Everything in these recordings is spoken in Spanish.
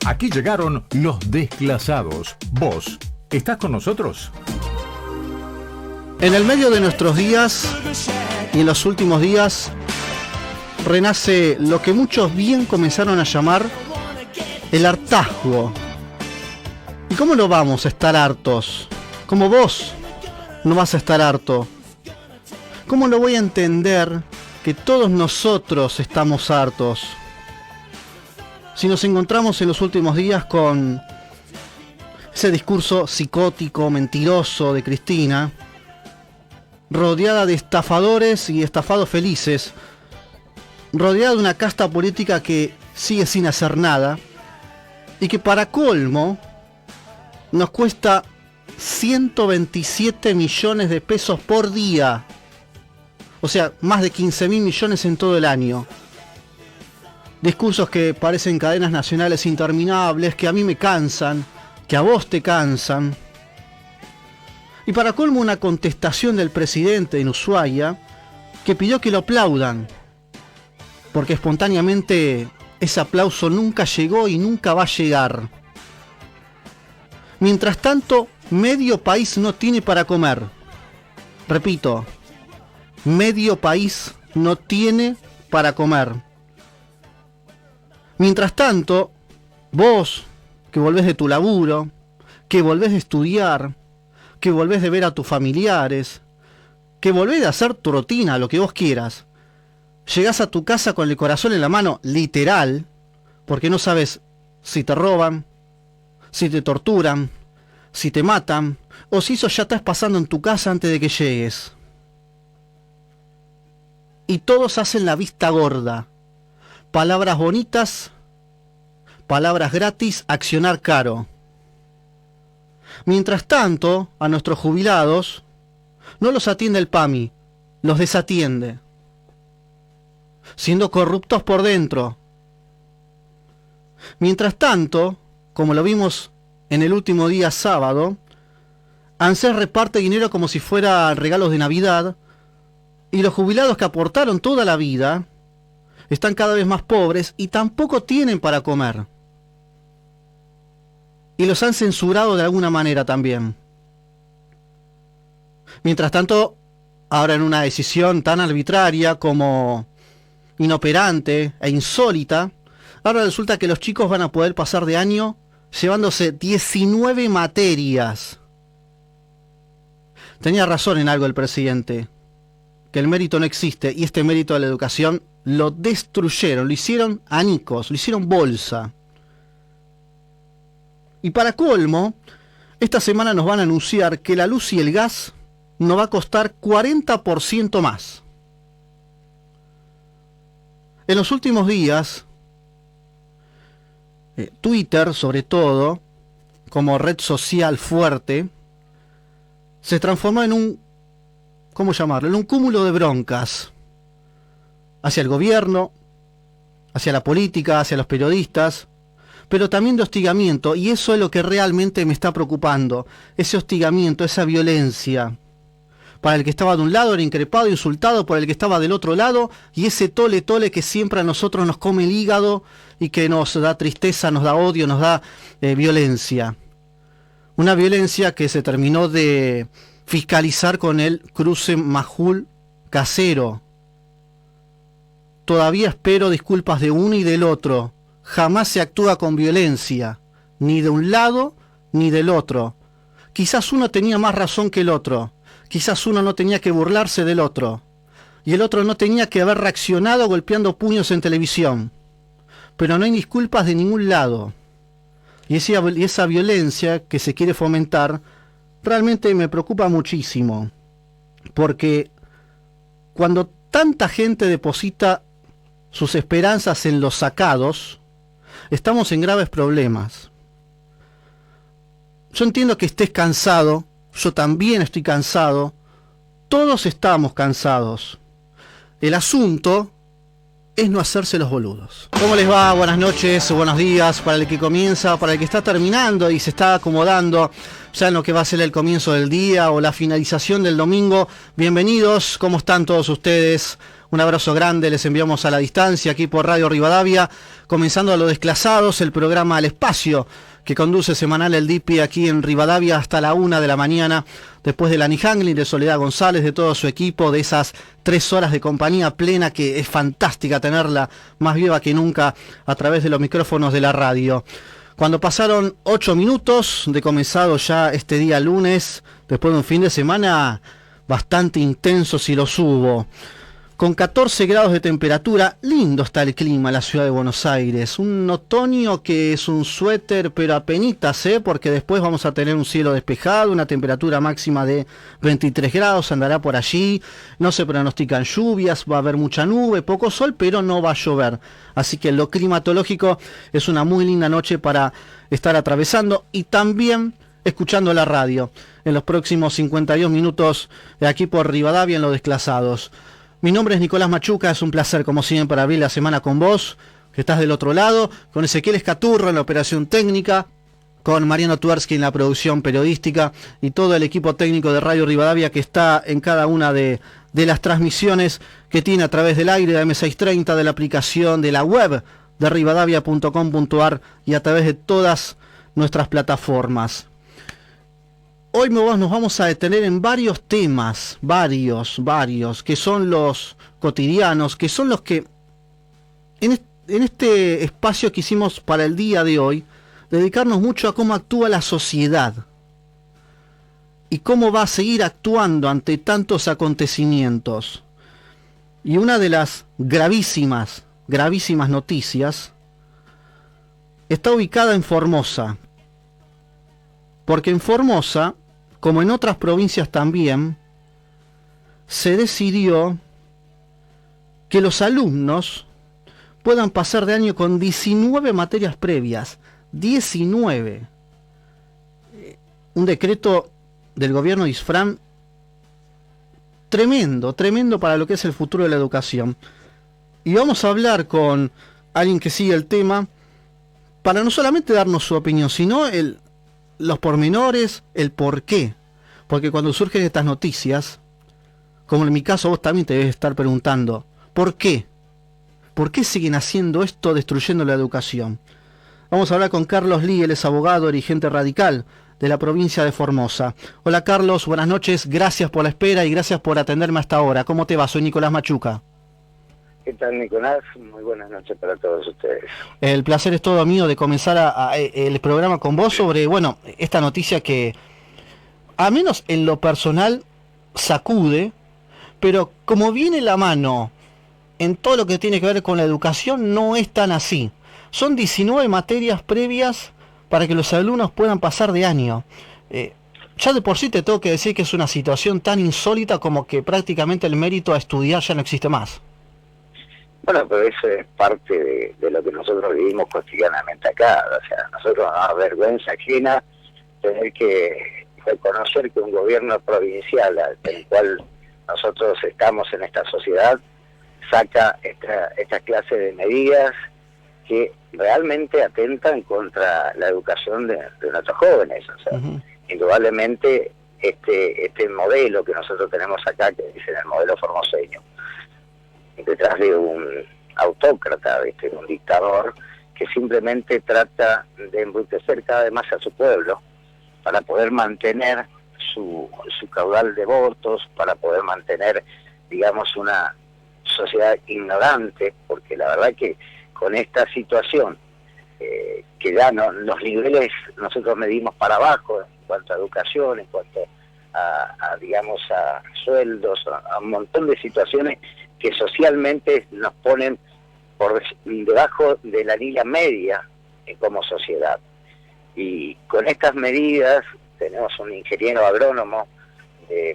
Aquí llegaron los desclasados. ¿Vos estás con nosotros? En el medio de nuestros días y en los últimos días renace lo que muchos bien comenzaron a llamar el hartazgo. ¿Y cómo no vamos a estar hartos? ¿Cómo vos no vas a estar harto? ¿Cómo no voy a entender que todos nosotros estamos hartos? Si nos encontramos en los últimos días con ese discurso psicótico, mentiroso de Cristina, rodeada de estafadores y estafados felices, rodeada de una casta política que sigue sin hacer nada y que para colmo nos cuesta 127 millones de pesos por día, o sea, más de 15.000 millones en todo el año. Discursos que parecen cadenas nacionales interminables, que a mí me cansan, que a vos te cansan. Y para colmo una contestación del presidente en Ushuaia que pidió que lo aplaudan, porque espontáneamente ese aplauso nunca llegó y nunca va a llegar. Mientras tanto, medio país no tiene para comer. Repito, medio país no tiene para comer. Mientras tanto, vos, que volvés de tu laburo, que volvés de estudiar, que volvés de ver a tus familiares, que volvés de hacer tu rutina, lo que vos quieras, llegás a tu casa con el corazón en la mano, literal, porque no sabes si te roban, si te torturan, si te matan, o si eso ya estás pasando en tu casa antes de que llegues. Y todos hacen la vista gorda. Palabras bonitas, palabras gratis, accionar caro. Mientras tanto, a nuestros jubilados no los atiende el PAMI, los desatiende, siendo corruptos por dentro. Mientras tanto, como lo vimos en el último día sábado, ANSES reparte dinero como si fuera regalos de Navidad, y los jubilados que aportaron toda la vida están cada vez más pobres y tampoco tienen para comer. Y los han censurado de alguna manera también. Mientras tanto, ahora en una decisión tan arbitraria como inoperante e insólita, ahora resulta que los chicos van a poder pasar de año llevándose 19 materias. Tenía razón en algo el presidente, que el mérito no existe, y este mérito de la educación lo destruyeron, lo hicieron anicos, lo hicieron bolsa. Y para colmo, esta semana nos van a anunciar que la luz y el gas nos va a costar 40% más. En los últimos días, Twitter, sobre todo, como red social fuerte, se transformó en un, ¿cómo llamarlo?, en un cúmulo de broncas hacia el gobierno, hacia la política, hacia los periodistas, pero también de hostigamiento, y eso es lo que realmente me está preocupando, ese hostigamiento, esa violencia. Para el que estaba de un lado era increpado, insultado por el que estaba del otro lado, y ese tole que siempre a nosotros nos come el hígado y que nos da tristeza, nos da odio, nos da violencia. Una violencia que se terminó de fiscalizar con el cruce Majul Casero. Todavía espero disculpas de uno y del otro. Jamás se actúa con violencia, ni de un lado ni del otro. Quizás uno tenía más razón que el otro. Quizás uno no tenía que burlarse del otro. Y el otro no tenía que haber reaccionado golpeando puños en televisión. Pero no hay disculpas de ningún lado. Y esa violencia que se quiere fomentar realmente me preocupa muchísimo. Porque cuando tanta gente deposita sus esperanzas en los sacados, estamos en graves problemas. Yo entiendo que estés cansado, yo también estoy cansado, todos estamos cansados. El asunto es no hacerse los boludos. ¿Cómo les va? Buenas noches, buenos días, para el que comienza, para el que está terminando y se está acomodando ya en lo que va a ser el comienzo del día o la finalización del domingo. Bienvenidos, ¿cómo están todos ustedes? Un abrazo grande, les enviamos a la distancia aquí por Radio Rivadavia, comenzando a Los Desclasados, el programa Al Espacio, que conduce semanal el DIPI aquí en Rivadavia hasta la 1 de la mañana, después de Lani Hanglin, de Soledad González, de todo su equipo, de esas 3 horas de compañía plena que es fantástica tenerla más viva que nunca a través de los micrófonos de la radio. Cuando pasaron 8 minutos de comenzado ya este día lunes, después de un fin de semana bastante intenso si los hubo, con 14 grados de temperatura, lindo está el clima en la ciudad de Buenos Aires, un otoño que es un suéter pero apenitas, porque después vamos a tener un cielo despejado, una temperatura máxima de 23 grados, andará por allí, no se pronostican lluvias, va a haber mucha nube, poco sol, pero no va a llover, así que lo climatológico es una muy linda noche para estar atravesando y también escuchando la radio en los próximos 52 minutos de aquí por Rivadavia en Los Desclasados. Mi nombre es Nicolás Machuca, es un placer como siempre abrir la semana con vos, que estás del otro lado, con Ezequiel Escaturro en la operación técnica, con Mariano Tuersky en la producción periodística y todo el equipo técnico de Radio Rivadavia que está en cada una de las transmisiones que tiene a través del aire de M630, de la aplicación, de la web de rivadavia.com.ar y a través de todas nuestras plataformas. Hoy nos vamos a detener en varios temas, varios, que son los cotidianos, que son los que en este espacio que hicimos para el día de hoy, dedicarnos mucho a cómo actúa la sociedad y cómo va a seguir actuando ante tantos acontecimientos. Y una de las gravísimas noticias está ubicada en Formosa, porque en Formosa, como en otras provincias también, se decidió que los alumnos puedan pasar de año con 19 materias previas. 19. Un decreto del gobierno de Isfrán tremendo para lo que es el futuro de la educación. Y vamos a hablar con alguien que sigue el tema para no solamente darnos su opinión, sino los pormenores, el por qué. Porque cuando surgen estas noticias, como en mi caso vos también te debes estar preguntando, ¿por qué? ¿Por qué siguen haciendo esto, destruyendo la educación? Vamos a hablar con Carlos Lee, él es abogado, dirigente radical de la provincia de Formosa. Hola Carlos, buenas noches, gracias por la espera y gracias por atenderme hasta ahora. ¿Cómo te va? Soy Nicolás Machuca. ¿Qué tal, Nicolás? Muy buenas noches para todos ustedes. El placer es todo mío de comenzar el programa con vos sobre, esta noticia que, a menos en lo personal, sacude, pero como viene la mano en todo lo que tiene que ver con la educación, no es tan así. Son 19 materias previas para que los alumnos puedan pasar de año. Ya de por sí te tengo que decir que es una situación tan insólita como que prácticamente el mérito a estudiar ya no existe más. Bueno, pero eso es parte de lo que nosotros vivimos cotidianamente acá. O sea, nosotros nos da vergüenza ajena tener que reconocer que un gobierno provincial del cual nosotros estamos en esta sociedad saca esta clase de medidas que realmente atentan contra la educación de nuestros jóvenes. O sea, indudablemente este modelo que nosotros tenemos acá, que dicen el modelo formoseño, detrás de un autócrata, un dictador que simplemente trata de embrutecer cada vez más a su pueblo para poder mantener su caudal de votos, para poder mantener, digamos, una sociedad ignorante, porque la verdad que con esta situación, que ya los niveles nosotros medimos para abajo en cuanto a educación, en cuanto digamos, a sueldos, a un montón de situaciones que socialmente nos ponen por debajo de la línea media como sociedad. Y con estas medidas tenemos un ingeniero agrónomo,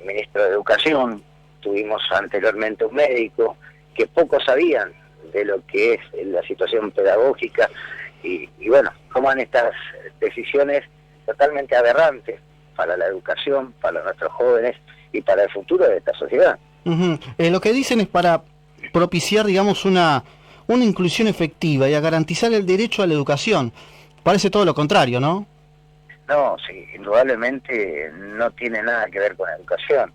ministro de Educación, tuvimos anteriormente un médico, que pocos sabían de lo que es la situación pedagógica y bueno, toman estas decisiones totalmente aberrantes para la educación, para nuestros jóvenes y para el futuro de esta sociedad. Lo que dicen es para propiciar, digamos, una inclusión efectiva y a garantizar el derecho a la educación. Parece todo lo contrario, ¿no? No, sí, indudablemente no tiene nada que ver con educación.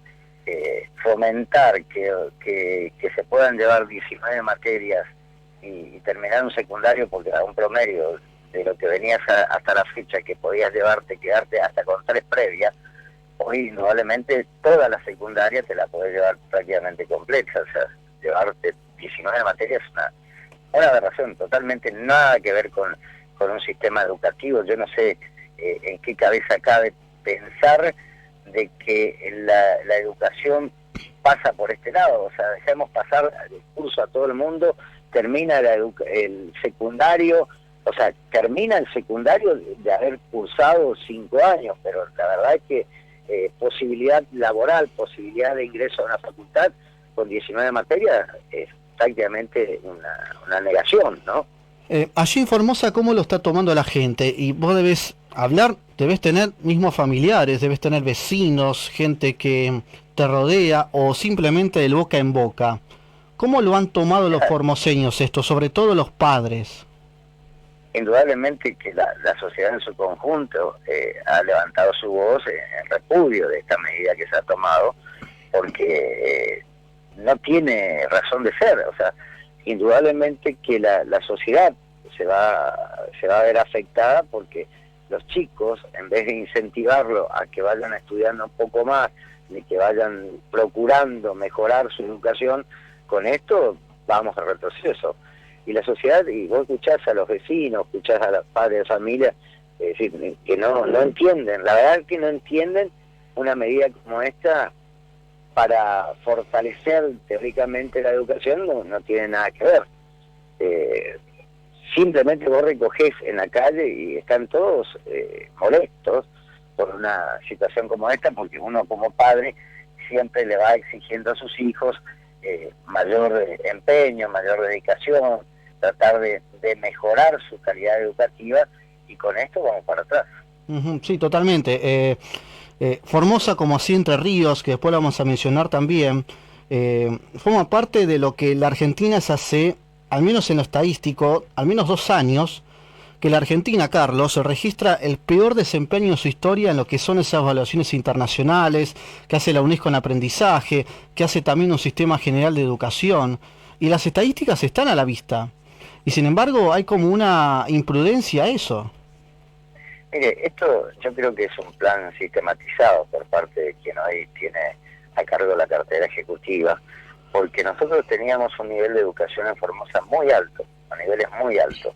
fomentar que se puedan llevar 19 materias y terminar un secundario, porque a un promedio de lo que venías hasta la fecha, que podías quedarte hasta con 3 previas, hoy indudablemente toda la secundaria te la podés llevar prácticamente completa. O sea, llevarte 19 materias es una aberración, totalmente nada que ver con un sistema educativo. Yo no sé en qué cabeza cabe pensar de que la educación pasa por este lado. O sea, dejemos pasar el curso a todo el mundo, termina el secundario, o sea, termina el secundario de haber cursado 5 años, pero la verdad es que posibilidad laboral, posibilidad de ingreso a una facultad con 19 materias es prácticamente una negación, ¿no? Allí en Formosa, ¿cómo lo está tomando la gente? Y vos debes hablar, debes tener mismos familiares, debes tener vecinos, gente que te rodea, o simplemente del boca en boca. ¿Cómo lo han tomado los formoseños esto, sobre todo los padres? Indudablemente que la sociedad en su conjunto ha levantado su voz en repudio de esta medida que se ha tomado, porque no tiene razón de ser. O sea, indudablemente que la sociedad se va a ver afectada, porque los chicos, en vez de incentivarlo a que vayan estudiando un poco más, ni que vayan procurando mejorar su educación, con esto vamos a retroceso. Y la sociedad, y vos escuchás a los vecinos, escuchás a los padres de familia, es decir, que no entienden, la verdad que no entienden una medida como esta para fortalecer teóricamente la educación, no tiene nada que ver. Simplemente vos recogés en la calle y están todos molestos por una situación como esta, porque uno como padre siempre le va exigiendo a sus hijos mayor empeño, mayor dedicación, tratar de mejorar su calidad educativa, y con esto vamos para atrás. Sí, totalmente. Formosa, como así Entre Ríos, que después lo vamos a mencionar también, forma parte de lo que la Argentina es hace, al menos en lo estadístico, al menos 2 años, que la Argentina, Carlos, registra el peor desempeño en su historia en lo que son esas evaluaciones internacionales, que hace la UNESCO en aprendizaje, que hace también un sistema general de educación, y las estadísticas están a la vista. Y sin embargo hay como una imprudencia a eso. Mire, esto yo creo que es un plan sistematizado por parte de quien hoy tiene a cargo la cartera ejecutiva, porque nosotros teníamos un nivel de educación en Formosa muy alto, a niveles muy altos,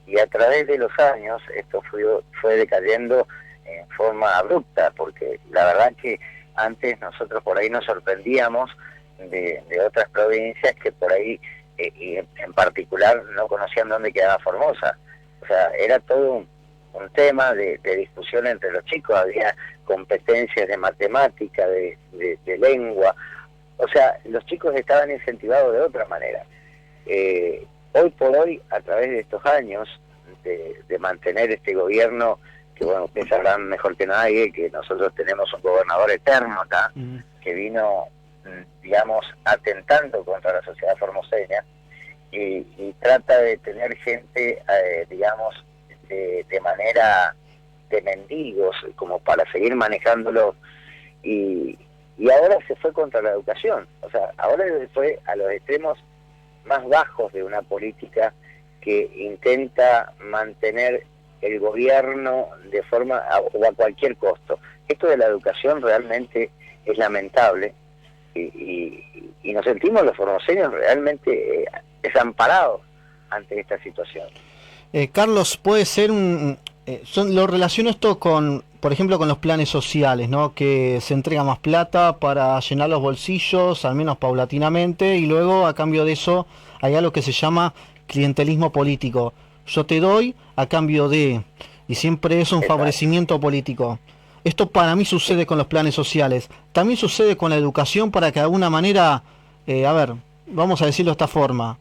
y a través de los años esto fue decayendo en forma abrupta, porque la verdad que antes nosotros por ahí nos sorprendíamos de otras provincias que por ahí, y en particular, no conocían dónde quedaba Formosa. O sea, era todo un tema de discusión entre los chicos, había competencias de matemática, de lengua. O sea, los chicos estaban incentivados de otra manera. Hoy por hoy, a través de estos años de mantener este gobierno, que bueno, ustedes sabrán mejor que nadie que nosotros tenemos un gobernador eterno acá, que vino, digamos, atentando contra la sociedad formoseña, y trata de tener gente, digamos, de manera de mendigos, como para seguir manejándolo, y ahora se fue contra la educación. O sea, ahora se fue a los extremos más bajos de una política que intenta mantener el gobierno de forma o a cualquier costo. Esto de la educación realmente es lamentable, y nos sentimos los formoseños realmente desamparados ante esta situación. Carlos, puede ser lo relaciono esto con, por ejemplo, con los planes sociales, ¿no? Que se entrega más plata para llenar los bolsillos, al menos paulatinamente, y luego a cambio de eso hay algo que se llama clientelismo político. Yo te doy a cambio de, y siempre es un favorecimiento político. Esto para mí sucede con los planes sociales. También sucede con la educación, para que de alguna manera, vamos a decirlo de esta forma: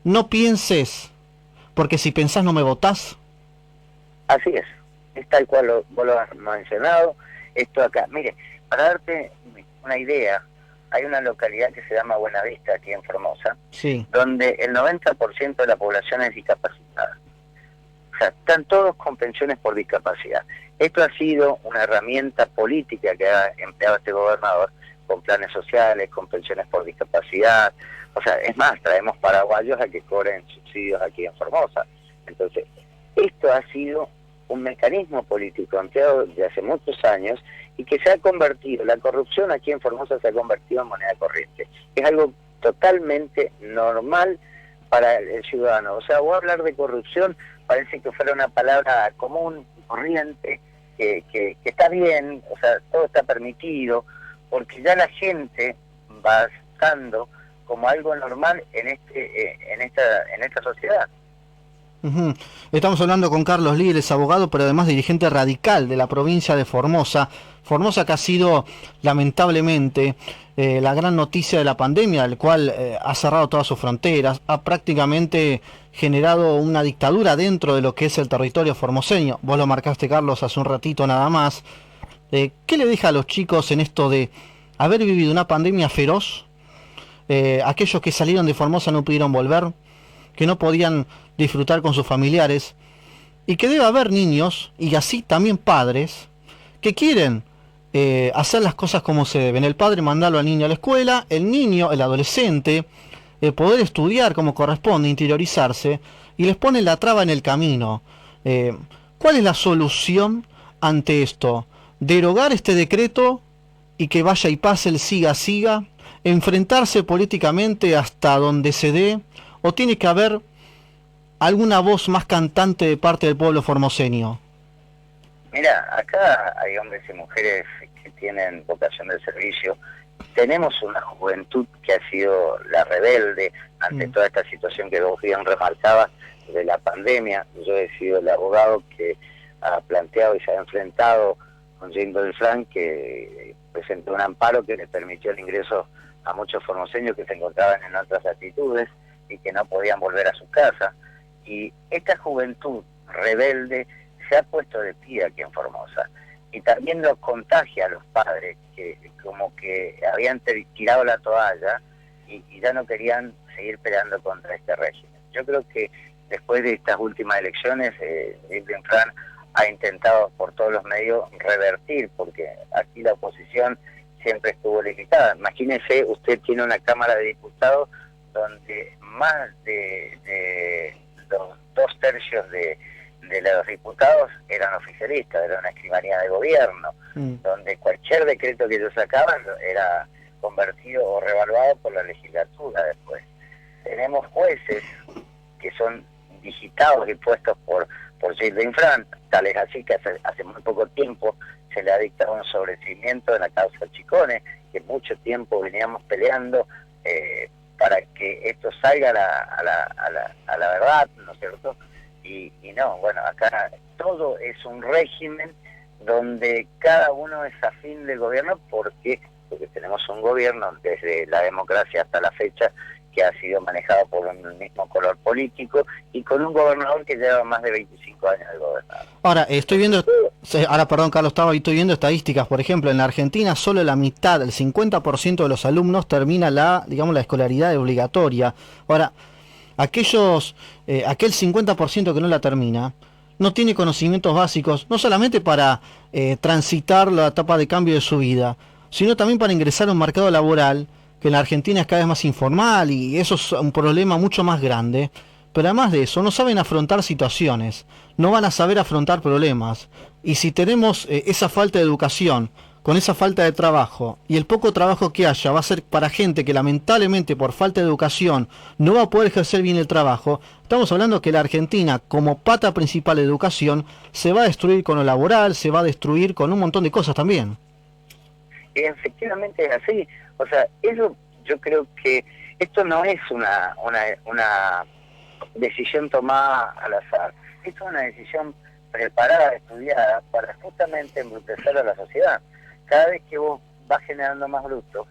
no pienses, porque si pensás no me votás. Así es tal cual vos lo has mencionado. Esto acá, mire, para darte una idea, hay una localidad que se llama Buenavista, aquí en Formosa, sí, donde el 90% de la población es discapacitada. O sea, están todos con pensiones por discapacidad. Esto ha sido una herramienta política que ha empleado este gobernador con planes sociales, con pensiones por discapacidad. O sea, es más, traemos paraguayos a que cobren subsidios aquí en Formosa. Entonces, esto ha sido un mecanismo político empleado desde hace muchos años y que se ha convertido, la corrupción aquí en Formosa se ha convertido en moneda corriente. Es algo totalmente normal para el ciudadano. O sea, vos hablar de corrupción parece que fuera una palabra común, corriente, que está bien, o sea, todo está permitido, porque ya la gente va aceptando como algo normal en esta sociedad. Ujú. Estamos hablando con Carlos Líderes, abogado, pero además dirigente radical de la provincia de Formosa. Formosa que ha sido, lamentablemente, la gran noticia de la pandemia, el cual ha cerrado todas sus fronteras, ha prácticamente generado una dictadura dentro de lo que es el territorio formoseño. Vos lo marcaste, Carlos, hace un ratito nada más. ¿Qué le deja a los chicos en esto de haber vivido una pandemia feroz? Aquellos que salieron de Formosa no pudieron volver, que no podían disfrutar con sus familiares, y que debe haber niños, y así también padres, que quieren hacer las cosas como se deben. El padre mandarlo al niño a la escuela, el niño, el adolescente, poder estudiar como corresponde, interiorizarse, y les ponen la traba en el camino. ¿Cuál es la solución ante esto? ¿Derogar este decreto y que vaya y pase el siga, enfrentarse políticamente hasta donde se dé, o tiene que haber alguna voz más cantante de parte del pueblo formoseño? Mira, acá hay hombres y mujeres que tienen vocación de servicio. Tenemos una juventud que ha sido la rebelde ante toda esta situación que vos bien remarcabas de la pandemia. Yo he sido el abogado que ha planteado y se ha enfrentado con Jane Belfrán, que presentó un amparo que le permitió el ingreso a muchos formoseños que se encontraban en otras latitudes y que no podían volver a su casa. Y esta juventud rebelde se ha puesto de pie aquí en Formosa. Y también los contagia a los padres, que como que habían tirado la toalla y ya no querían seguir peleando contra este régimen. Yo creo que después de estas últimas elecciones, Belfrán ha intentado por todos los medios revertir, porque aquí la oposición siempre estuvo limitada. Imagínese, usted tiene una Cámara de Diputados donde más de los 2/3 de los diputados eran oficialistas, era una escribanía de gobierno, donde cualquier decreto que ellos sacaban era convertido o revaluado por la legislatura después. Tenemos jueces que son digitados y puestos por Gilles Belfrán, tal es así que hace muy poco tiempo se le ha dictado un sobreseimiento en la causa Chicone, que mucho tiempo veníamos peleando para que esto salga a la verdad, ¿no es cierto? Y no, bueno, acá todo es un régimen donde cada uno es afín del gobierno porque tenemos un gobierno desde la democracia hasta la fecha que ha sido manejado por el mismo color político y con un gobernador que lleva más de 25 años de gobernar. Ahora, perdón, Carlos, estoy viendo estadísticas. Por ejemplo, en la Argentina solo la mitad, el 50% de los alumnos termina la escolaridad obligatoria. Ahora, aquel 50% que no la termina, no tiene conocimientos básicos, no solamente para transitar la etapa de cambio de su vida, sino también para ingresar a un mercado laboral que en la Argentina es cada vez más informal, y eso es un problema mucho más grande. Pero además de eso, no saben afrontar situaciones, no van a saber afrontar problemas. Y si tenemos esa falta de educación, con esa falta de trabajo, y el poco trabajo que haya va a ser para gente que lamentablemente por falta de educación no va a poder ejercer bien el trabajo, estamos hablando que la Argentina, como pata principal de educación, se va a destruir con lo laboral, se va a destruir con un montón de cosas también. Efectivamente es así. O sea, eso yo creo que esto no es una decisión tomada al azar. Esto es una decisión preparada, estudiada, para justamente embrutecer a la sociedad. Cada vez que vos vas generando más brutos,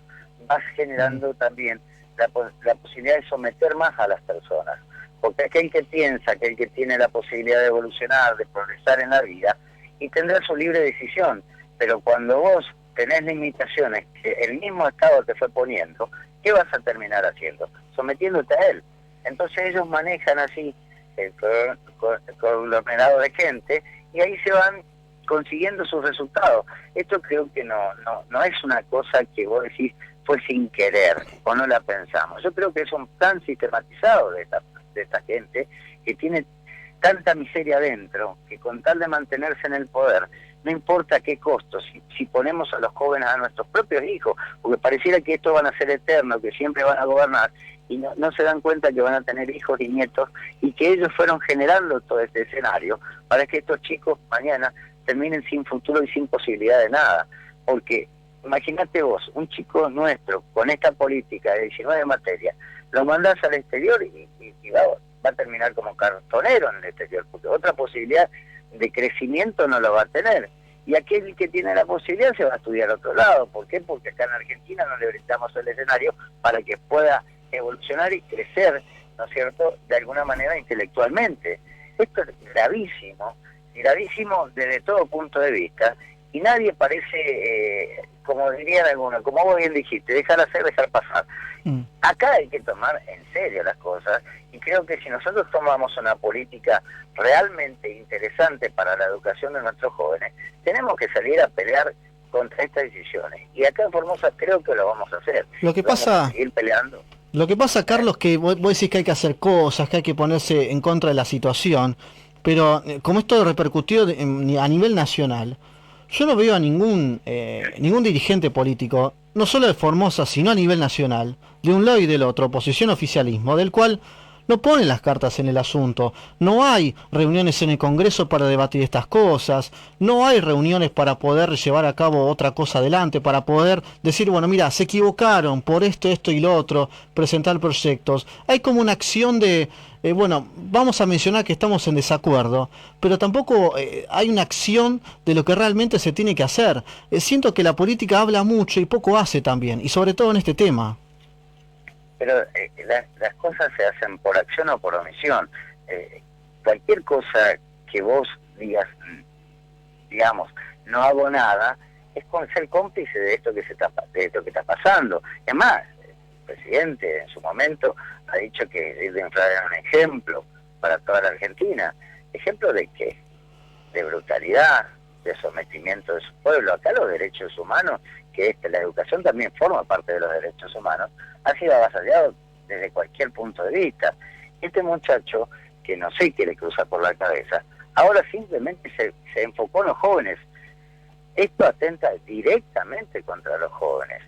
vas generando también la posibilidad de someter más a las personas. Porque aquel que piensa, aquel que tiene la posibilidad de evolucionar, de progresar en la vida, y tendrá su libre decisión. Pero cuando vos tenés limitaciones que el mismo Estado te fue poniendo, ¿qué vas a terminar haciendo? Sometiéndote a él. Entonces ellos manejan así el conglomerado de gente y ahí se van consiguiendo sus resultados. Esto creo que no es una cosa que vos decís fue sin querer o no la pensamos. Yo creo que es un plan sistematizado de esta gente que tiene tanta miseria adentro, que con tal de mantenerse en el poder, no importa qué costo, si ponemos a los jóvenes, a nuestros propios hijos, porque pareciera que estos van a ser eternos, que siempre van a gobernar, y no se dan cuenta que van a tener hijos y nietos, y que ellos fueron generando todo este escenario, para que estos chicos mañana terminen sin futuro y sin posibilidad de nada. Porque imagínate vos, un chico nuestro, con esta política de 19 materias, lo mandás al exterior y va a terminar como cartonero en el exterior, porque otra posibilidad de crecimiento no lo va a tener. Y aquel que tiene la posibilidad se va a estudiar a otro lado. ¿Por qué? Porque acá en Argentina no le brindamos el escenario para que pueda evolucionar y crecer, ¿no es cierto?, de alguna manera intelectualmente. Esto es gravísimo desde todo punto de vista, y nadie parece, como dirían algunos, como vos bien dijiste, dejar hacer, dejar pasar. Acá hay que tomar en serio las cosas, y creo que si nosotros tomamos una política realmente interesante para la educación de nuestros jóvenes, tenemos que salir a pelear contra estas decisiones. Y acá en Formosa creo que lo vamos a hacer. Lo que pasa, vamos a seguir peleando. Lo que pasa, Carlos, que vos decís que hay que hacer cosas, que hay que ponerse en contra de la situación, pero como esto repercutió a nivel nacional, yo no veo a ningún dirigente político, no solo de Formosa, sino a nivel nacional, de un lado y del otro, oposición oficialismo, del cual no ponen las cartas en el asunto. No hay reuniones en el Congreso para debatir estas cosas, no hay reuniones para poder llevar a cabo otra cosa adelante, para poder decir, bueno, mira, se equivocaron por esto y lo otro, presentar proyectos. Hay como una acción de, bueno, vamos a mencionar que estamos en desacuerdo, pero tampoco hay una acción de lo que realmente se tiene que hacer. Siento que la política habla mucho y poco hace también, y sobre todo en este tema. Pero las cosas se hacen por acción o por omisión. Cualquier cosa que vos digas, digamos, no hago nada, es con ser cómplice de esto que está pasando. Es más, el presidente en su momento ha dicho que Gilden Frade era un ejemplo para toda la Argentina. ¿Ejemplo de qué? De brutalidad, de sometimiento de su pueblo. Acá los derechos humanos, que la educación también forma parte de los derechos humanos, ha sido avasallado desde cualquier punto de vista. Este muchacho, que no sé qué le cruza por la cabeza, ahora simplemente se enfocó en los jóvenes. Esto atenta directamente contra los jóvenes.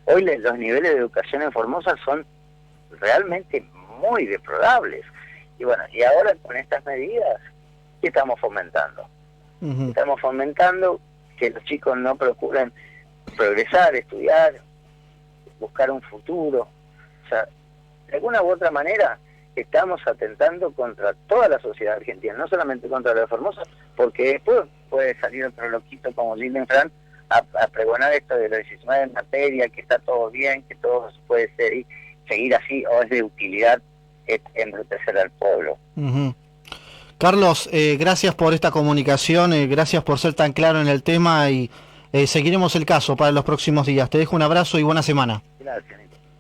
Hoy los niveles de educación en Formosa son realmente muy deplorables. Y bueno, y ahora con estas medidas, ¿qué estamos fomentando? Estamos fomentando que los chicos no procuren progresar, estudiar, buscar un futuro. O sea, de alguna u otra manera estamos atentando contra toda la sociedad argentina, no solamente contra la de Formosa, porque después puede salir otro loquito como Gilden Frade a pregonar esto de los 19 materias, que está todo bien, que todo puede seguir así, o es de utilidad embrutecer al pueblo. Carlos, gracias por esta comunicación, gracias por ser tan claro en el tema, y seguiremos el caso para los próximos días. Te dejo un abrazo y buena semana.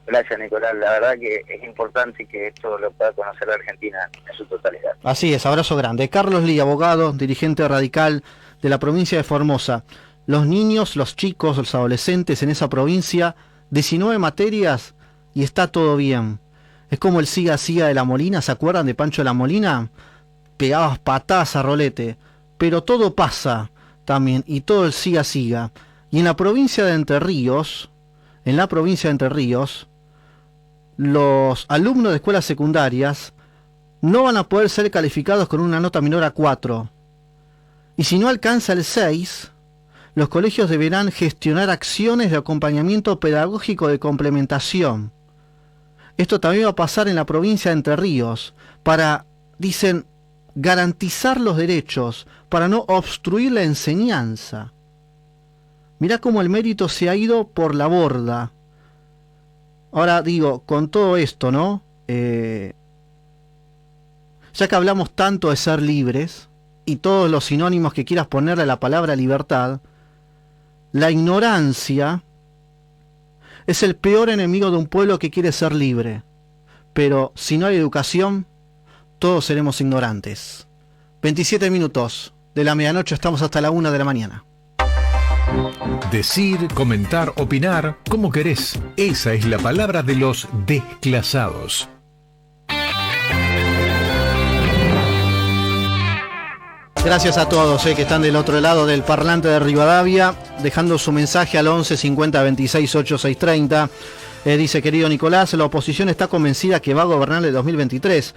Gracias, Nicolás. La verdad que es importante que esto lo pueda conocer la Argentina en su totalidad. Así es, abrazo grande. Carlos Lee, abogado, dirigente radical de la provincia de Formosa. Los niños, los chicos, los adolescentes en esa provincia, 19 materias y está todo bien. Es como el siga de La Molina, ¿se acuerdan de Pancho de La Molina? Pegabas patadas a rolete, pero todo pasa también, y todo el siga. Y en la provincia de Entre Ríos, los alumnos de escuelas secundarias no van a poder ser calificados con una nota menor a 4. Y si no alcanza el 6, los colegios deberán gestionar acciones de acompañamiento pedagógico de complementación. Esto también va a pasar en la provincia de Entre Ríos, para, dicen, garantizar los derechos, para no obstruir la enseñanza. Mirá cómo el mérito se ha ido por la borda. Ahora digo, con todo esto, ¿no? Ya que hablamos tanto de ser libres, y todos los sinónimos que quieras ponerle a la palabra libertad, la ignorancia es el peor enemigo de un pueblo que quiere ser libre. Pero si no hay educación, todos seremos ignorantes. 27 minutos. de la medianoche, estamos hasta la 1 de la mañana. Decir, comentar, opinar, como querés. Esa es la palabra de los desclasados. Gracias a todos que están del otro lado del parlante de Rivadavia, dejando su mensaje al 11 50 26 86 30. Dice, querido Nicolás, la oposición está convencida que va a gobernar el 2023.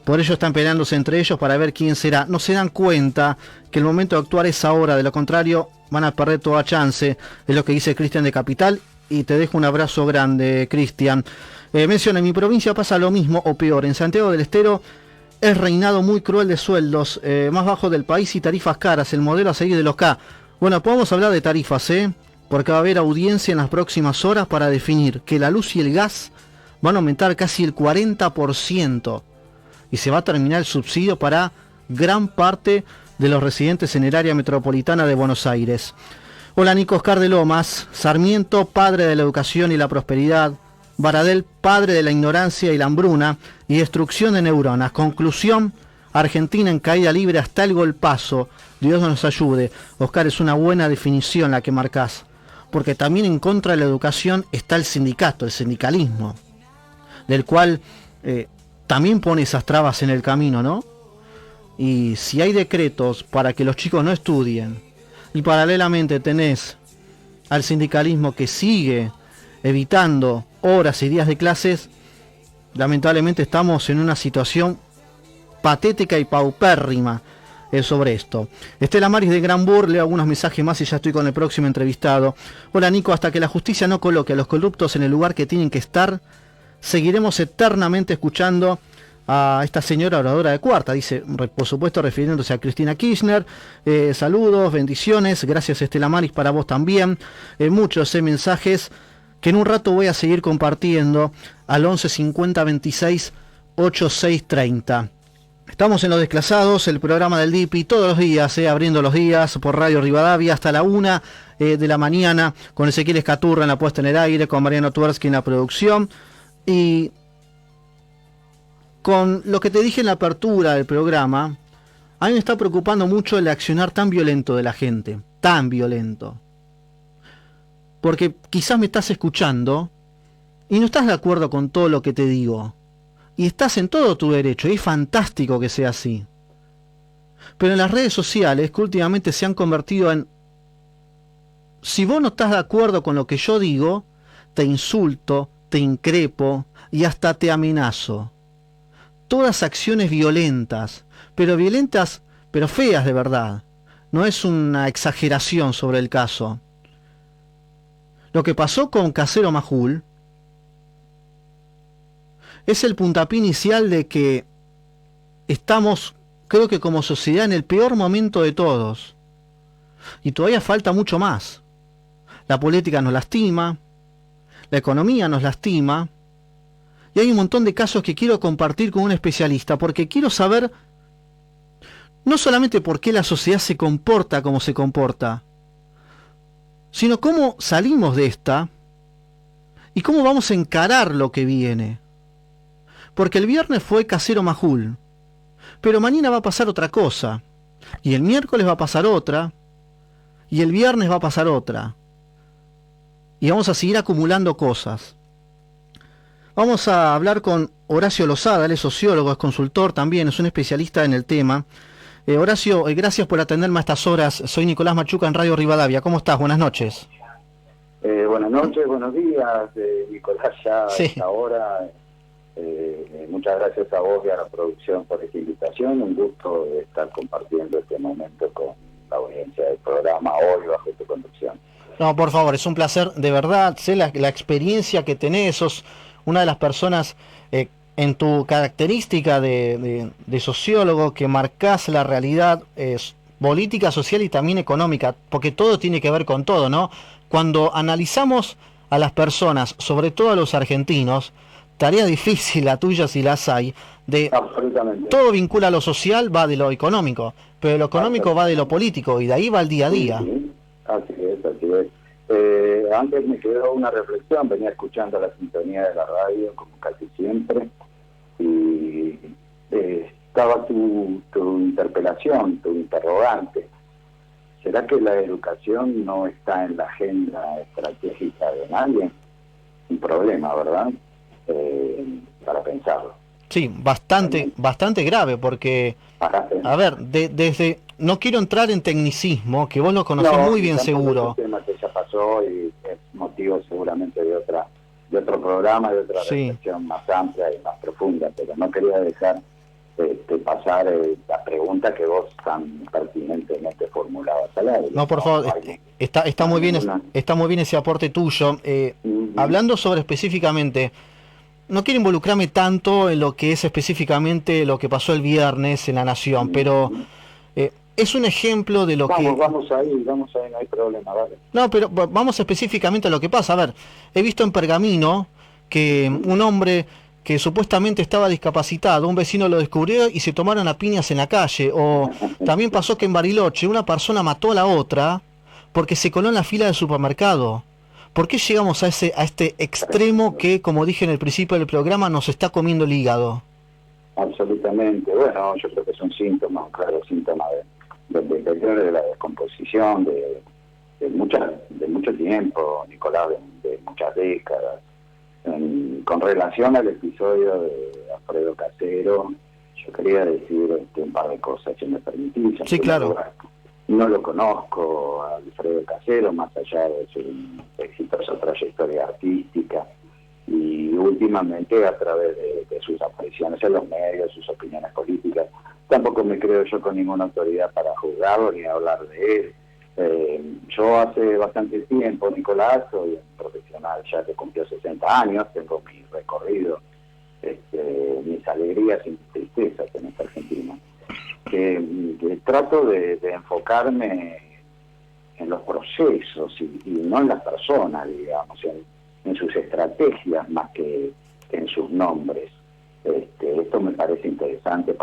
Por ello están peleándose entre ellos para ver quién será. No se dan cuenta que el momento de actuar es ahora, de lo contrario van a perder toda chance. Es lo que dice Cristian de Capital, y te dejo un abrazo grande, Cristian. Menciona, en mi provincia pasa lo mismo o peor. En Santiago del Estero es reinado muy cruel de sueldos, más bajo del país y tarifas caras, el modelo a seguir de los K. Bueno, podemos hablar de tarifas, porque va a haber audiencia en las próximas horas para definir que la luz y el gas van a aumentar casi el 40%. Y se va a terminar el subsidio para gran parte de los residentes en el área metropolitana de Buenos Aires. Hola, Nico. Oscar de Lomas. Sarmiento, padre de la educación y la prosperidad. Baradel, padre de la ignorancia y la hambruna y destrucción de neuronas. Conclusión, Argentina en caída libre hasta el golpazo. Dios nos ayude. Oscar, es una buena definición la que marcás, porque también en contra de la educación está el sindicato, el sindicalismo, del cual también pone esas trabas en el camino, ¿no? Y si hay decretos para que los chicos no estudien, y paralelamente tenés al sindicalismo que sigue evitando horas y días de clases, lamentablemente estamos en una situación patética y paupérrima sobre esto. Estela Maris de Granbur, leo algunos mensajes más y ya estoy con el próximo entrevistado. Hola, Nico, hasta que la justicia no coloque a los corruptos en el lugar que tienen que estar, seguiremos eternamente escuchando a esta señora oradora de cuarta. Dice, por supuesto, refiriéndose a Cristina Kirchner. Saludos, bendiciones, gracias Estela Maris, para vos también. Muchos mensajes que en un rato voy a seguir compartiendo al 11 50 26 86 30. Estamos en Los Desclasados, el programa del DIPI, todos los días, abriendo los días por Radio Rivadavia hasta la 1 de la mañana, con Ezequiel Escaturra en la puesta en el aire, con Mariano Tuersky en la producción. Y con lo que te dije en la apertura del programa, a mí me está preocupando mucho el accionar tan violento de la gente, tan violento. Porque quizás me estás escuchando y no estás de acuerdo con todo lo que te digo. Y estás en todo tu derecho, y es fantástico que sea así. Pero en las redes sociales, que últimamente se han convertido en... Si vos no estás de acuerdo con lo que yo digo, te insulto, te increpo y hasta te amenazo. Todas acciones violentas, pero feas de verdad. No es una exageración sobre el caso. Lo que pasó con Casero Majul es el puntapié inicial de que estamos, creo que como sociedad, en el peor momento de todos. Y todavía falta mucho más. La política nos lastima, la economía nos lastima, y hay un montón de casos que quiero compartir con un especialista, porque quiero saber no solamente por qué la sociedad se comporta como se comporta, sino cómo salimos de esta y cómo vamos a encarar lo que viene. Porque el viernes fue Casero Majul, pero mañana va a pasar otra cosa, y el miércoles va a pasar otra, y el viernes va a pasar otra, y vamos a seguir acumulando cosas. Vamos a hablar con Horacio Lozada, él es sociólogo, es consultor también, es un especialista en el tema. Horacio, gracias por atenderme a estas horas. Soy Nicolás Machuca en Radio Rivadavia. ¿Cómo estás? Buenas noches. Buenas noches, buenos días, Nicolás, ya sí. A esta hora. Muchas gracias a vos y a la producción por esta invitación. Un gusto estar compartiendo este momento con la audiencia del programa hoy bajo tu conducción. No, por favor, es un placer, de verdad. Sé la experiencia que tenés, sos una de las personas en tu característica de sociólogo que marcás la realidad política, social y también económica, porque todo tiene que ver con todo, ¿no? Cuando analizamos a las personas, sobre todo a los argentinos, tarea difícil la tuya si las hay, de todo vincula a lo social, va de lo económico, pero lo económico va de lo político y de ahí va el día a día. Sí, así es, así es. Antes me quedó una reflexión, venía escuchando la sintonía de la radio como casi siempre y estaba tu interpelación, tu interrogante. ¿Será que la educación no está en la agenda estratégica de nadie? Un problema, ¿verdad? Para pensarlo. Sí, bastante grave, porque, a ver, desde, no quiero entrar en tecnicismo, que vos lo conocés muy bien seguro. Es un tema que ya pasó y es motivo seguramente de otro programa, de otra reflexión más amplia y más profunda, pero no quería dejar pasar la pregunta que vos tan pertinentemente formulabas al aire. No, por favor, está muy bien, está muy bien ese aporte tuyo. Hablando sobre específicamente, no quiero involucrarme tanto en lo que es específicamente lo que pasó el viernes en La Nación, pero es un ejemplo de lo que... Vamos ahí, no hay problema, vale. No, pero vamos específicamente a lo que pasa. A ver, he visto en Pergamino que un hombre que supuestamente estaba discapacitado, un vecino lo descubrió y se tomaron a piñas en la calle. O también pasó que en Bariloche una persona mató a la otra porque se coló en la fila del supermercado. ¿Por qué llegamos a este extremo que, como dije en el principio del programa, nos está comiendo el hígado? Absolutamente. Bueno, yo creo que es un síntoma, un claro síntoma del deterioro, de la descomposición, de mucho tiempo, Nicolás, de muchas décadas. Con relación al episodio de Alfredo Casero, yo quería decir un par de cosas, si me permitís. Sí, claro. No lo conozco a Alfredo Casero, más allá de su exitosa trayectoria artística, y últimamente a través de sus apariciones en los medios, sus opiniones políticas. Tampoco me creo yo con ninguna autoridad para juzgarlo ni hablar de él. Yo hace bastante tiempo, Nicolás, soy un profesional ya que cumplió 60 años, tengo mi recorrido, mis alegrías y mis tristezas en esta Argentina. Que trato de enfocarme en los procesos y no en las personas, digamos, en sus estrategias más que en sus nombres. Esto me parece interesante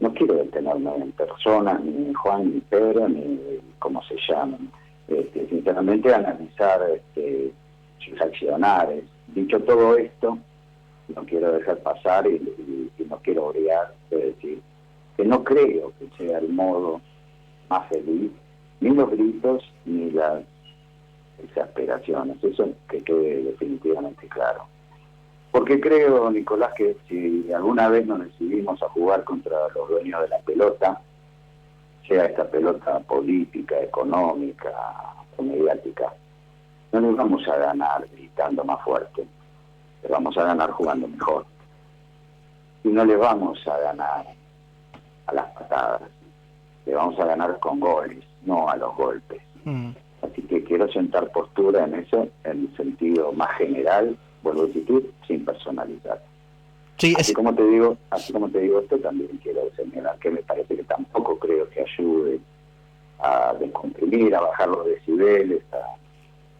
no quiero detenerme en personas, ni en Juan, ni Pedro, ni cómo se llaman. Sinceramente analizar sus accionares. Dicho todo esto, no quiero dejar pasar y no quiero obviar de decir que no creo que sea el modo más feliz, ni los gritos, ni las exasperaciones. Eso que quede definitivamente claro. Porque creo, Nicolás, que si alguna vez nos decidimos a jugar contra los dueños de la pelota, sea esta pelota política, económica o mediática, no les vamos a ganar gritando más fuerte, les vamos a ganar jugando mejor. Y no le vamos a ganar a las patadas, le vamos a ganar con goles, no a los golpes. Así que quiero sentar postura en eso, en el sentido más general, vuelvo a insistir, sin personalizar. Sí, así como te digo esto, también quiero señalar que me parece que tampoco creo que ayude a descomprimir, a bajar los decibeles,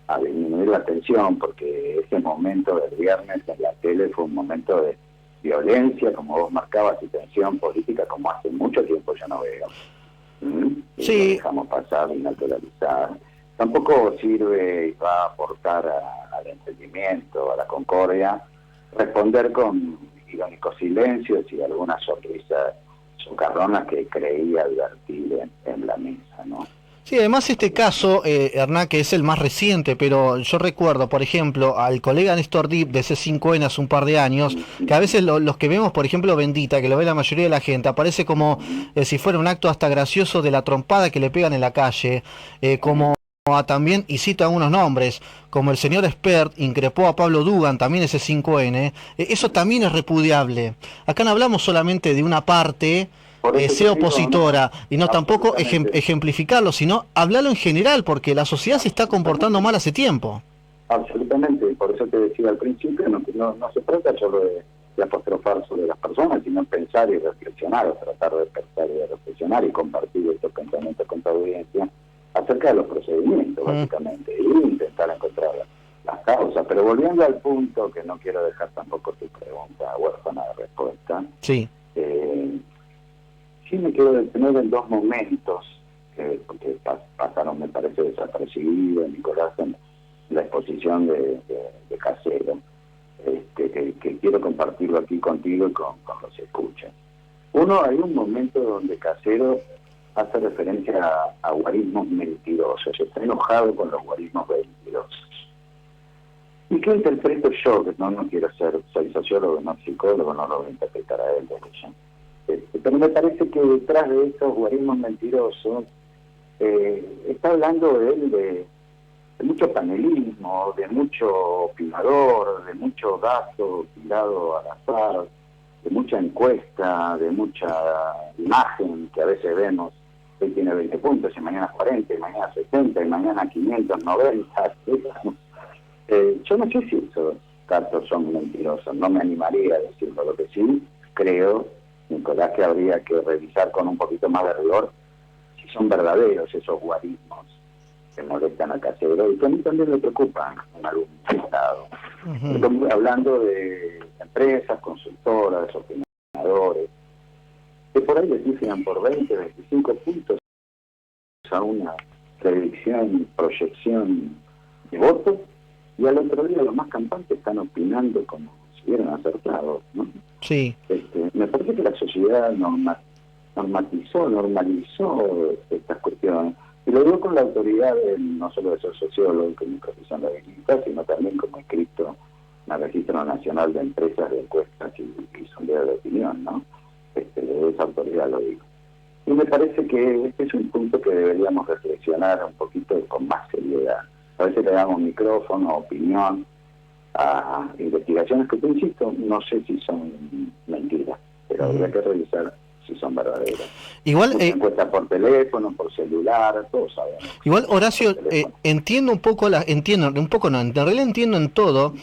a disminuir la tensión, porque ese momento del viernes en la tele fue un momento de violencia, como vos marcabas, y tensión política como hace mucho tiempo ya no veo. Y lo dejamos pasar y naturalizar. Tampoco sirve y va a aportar al entendimiento, a la concordia, responder con irónicos silencios y alguna sonrisa socarrona que creía advertir en la mesa, ¿no? Sí, además este caso, Hernán, que es el más reciente, pero yo recuerdo, por ejemplo, al colega Néstor Dip de C5N hace un par de años, que a veces los que vemos, por ejemplo, Bendita, que lo ve la mayoría de la gente, aparece como si fuera un acto hasta gracioso de la trompada que le pegan en la calle, como también, y cito algunos nombres, como el señor Spert increpó a Pablo Dugan, también ese 5N, eso también es repudiable. Acá no hablamos solamente de una parte, sea opositora, y no tampoco ejemplificarlo, sino hablarlo en general, porque la sociedad se está comportando mal hace tiempo. Absolutamente, por eso te decía al principio, no se trata solo de apostrofar sobre las personas, sino pensar y reflexionar, o tratar de pensar y de reflexionar y compartir estos pensamientos con tu audiencia acerca de los procedimientos, básicamente, y intentar encontrar las causas. Pero volviendo al punto, que no quiero dejar tampoco tu pregunta huérfana de respuesta, sí me quiero detener en dos momentos porque pasaron, me parece, desapercibidos, Nicolás, en la exposición de Casero, que quiero compartirlo aquí contigo y con los escuchas. Hay un momento donde Casero hace referencia a guarismos mentirosos, está enojado con los guarismos mentirosos. ¿Y qué interpreto yo? Que no quiero soy sociólogo, no psicólogo, no lo voy a interpretar a él de ella. Pero me parece que detrás de estos guarismos mentirosos está hablando él de mucho panelismo, de mucho opinador, de mucho dato tirado al azar, de mucha encuesta, de mucha imagen que a veces vemos. Hoy tiene 20 puntos, y mañana 40, y mañana 70, y mañana 590. Yo no sé si esos datos son mentirosos, no me animaría a decirlo. Lo que sí creo, Nicolás, que habría que revisar con un poquito más de rigor si son verdaderos esos guarismos que molestan a Casero y que a mí también me preocupan en algún estado. Estoy hablando de empresas, consultoras, opinadores, que por ahí les dicen por 20, 25 puntos a una predicción, proyección de votos, y al otro día los más campantes están opinando como si hubieran acertado, ¿no? Sí. Me parece que la sociedad normalizó estas cuestiones, y lo digo con la autoridad no solo de ser sociólogo, que es mi profesión de habilidad, sino también como inscrito en el Registro Nacional de Empresas de Encuestas y Sondeos de Opinión, ¿no? De esa autoridad lo digo. Y me parece que este es un punto que deberíamos reflexionar un poquito con más seriedad. A veces le damos micrófono, opinión a investigaciones que, te insisto, no sé si son mentiras, pero habría que revisar si son verdaderas. Igual encuestas por teléfono, por celular, todos sabemos. Igual, Horacio, entiendo un poco, en realidad entiendo en todo